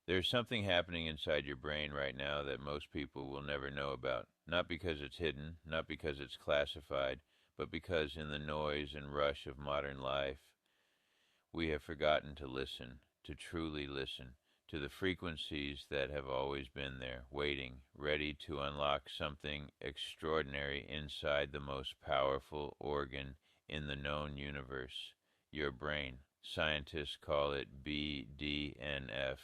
There's something happening inside your brain right now that most people will never know about. Not because it's hidden, not because it's classified, but because in the noise and rush of modern life, we have forgotten to listen, to truly listen, to the frequencies that have always been there, waiting, ready to unlock something extraordinary inside the most powerful organ in the known universe, your brain. Scientists call it BDNF,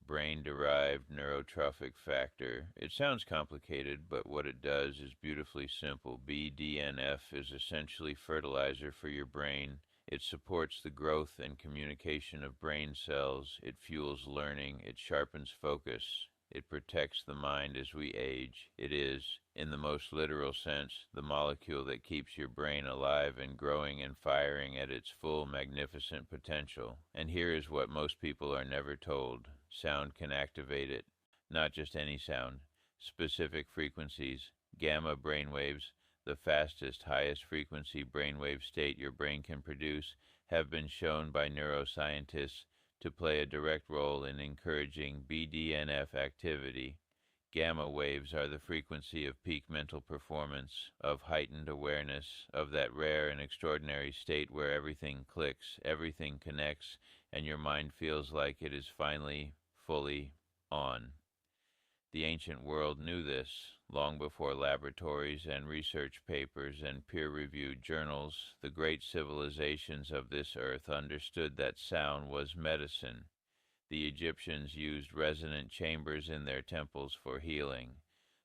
brain derived neurotrophic factor. It sounds complicated, but what it does is beautifully simple. BDNF is essentially fertilizer for your brain. It supports the growth and communication of brain cells. It fuels learning. It sharpens focus. It protects the mind as we age. It is, in the most literal sense, the molecule that keeps your brain alive and growing and firing at its full magnificent potential. And here is what most people are never told. Sound can activate it. Not just any sound. Specific frequencies, gamma brainwaves, the fastest, highest frequency brainwave state your brain can produce, have been shown by neuroscientists to play a direct role in encouraging BDNF activity. Gamma waves are the frequency of peak mental performance, of heightened awareness, of that rare and extraordinary state where everything clicks, everything connects, and your mind feels like it is finally, fully on. The ancient world knew this long before laboratories and research papers and peer-reviewed journals. The great civilizations of this earth understood that sound was medicine. The Egyptians used resonant chambers in their temples for healing.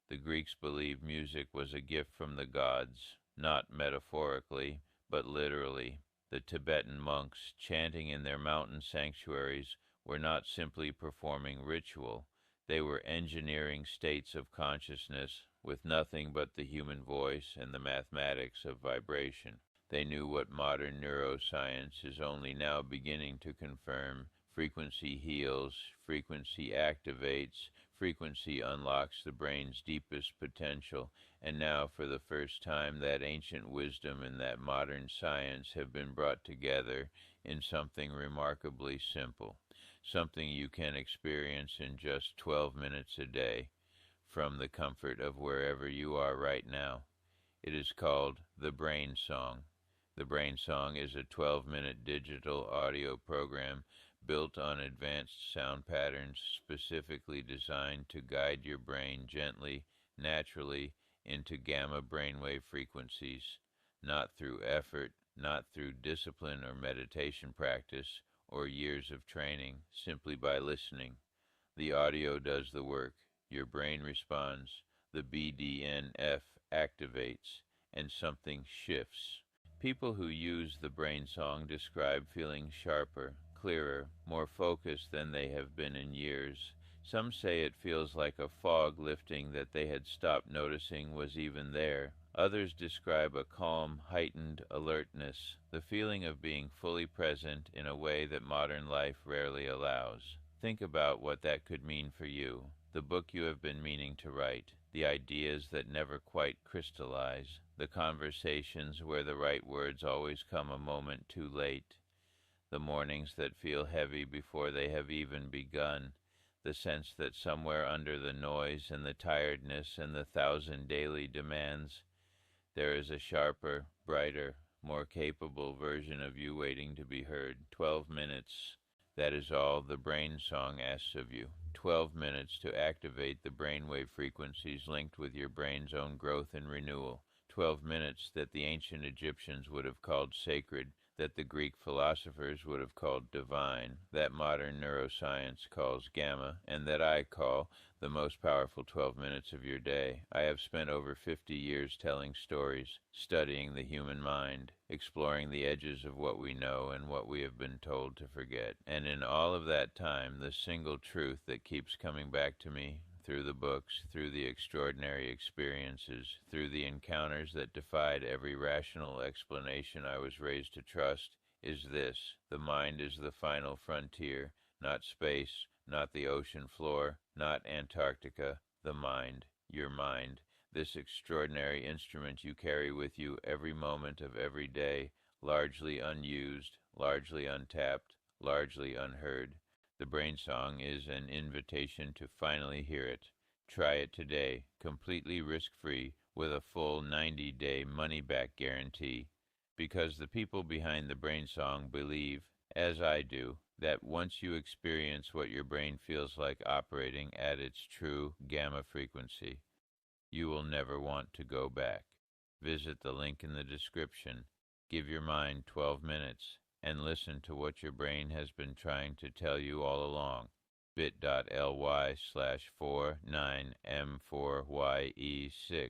The Greeks believed music was a gift from the gods, not metaphorically, but literally. The Tibetan monks, chanting in their mountain sanctuaries, were not simply performing ritual. They were engineering states of consciousness with nothing but the human voice and the mathematics of vibration. They knew what modern neuroscience is only now beginning to confirm. Frequency heals, frequency activates, frequency unlocks the brain's deepest potential, and now for the first time that ancient wisdom and that modern science have been brought together in something remarkably simple, something you can experience in just 12 minutes a day from the comfort of wherever you are right now. It is called The Brain Song. The Brain Song is a 12-minute digital audio program built on advanced sound patterns specifically designed to guide your brain gently, naturally, into gamma brainwave frequencies, not through effort, not through discipline or meditation practice or years of training, simply by listening. The audio does the work. Your brain responds. The BDNF activates, and something shifts. People who use the brain song describe feeling sharper, clearer, more focused than they have been in years. Some say it feels like a fog lifting that they had stopped noticing was even there. Others describe a calm, heightened alertness, the feeling of being fully present in a way that modern life rarely allows. Think about what that could mean for you, the book you have been meaning to write, the ideas that never quite crystallize, the conversations where the right words always come a moment too late, the mornings that feel heavy before they have even begun, the sense that somewhere under the noise and the tiredness and the thousand daily demands, there is a sharper, brighter, more capable version of you waiting to be heard. 12 minutes. That is all the brain song asks of you. 12 minutes to activate the brainwave frequencies linked with your brain's own growth and renewal. 12 minutes that the ancient Egyptians would have called sacred, that the Greek philosophers would have called divine, that modern neuroscience calls gamma, and that I call the most powerful 12 minutes of your day. I have spent over 50 years telling stories, studying the human mind, exploring the edges of what we know and what we have been told to forget. And in all of that time, the single truth that keeps coming back to me through the books, through the extraordinary experiences, through the encounters that defied every rational explanation I was raised to trust, is this: the mind is the final frontier, not space, not the ocean floor, not Antarctica, the mind, your mind, this extraordinary instrument you carry with you every moment of every day, largely unused, largely untapped, largely unheard. The Brain Song is an invitation to finally hear it. Try it today, completely risk-free, with a full 90-day money-back guarantee. Because the people behind the Brain Song believe, as I do, that once you experience what your brain feels like operating at its true gamma frequency, you will never want to go back. Visit the link in the description. Give your mind 12 minutes and listen to what your brain has been trying to tell you all along. bit.ly/49M4YE6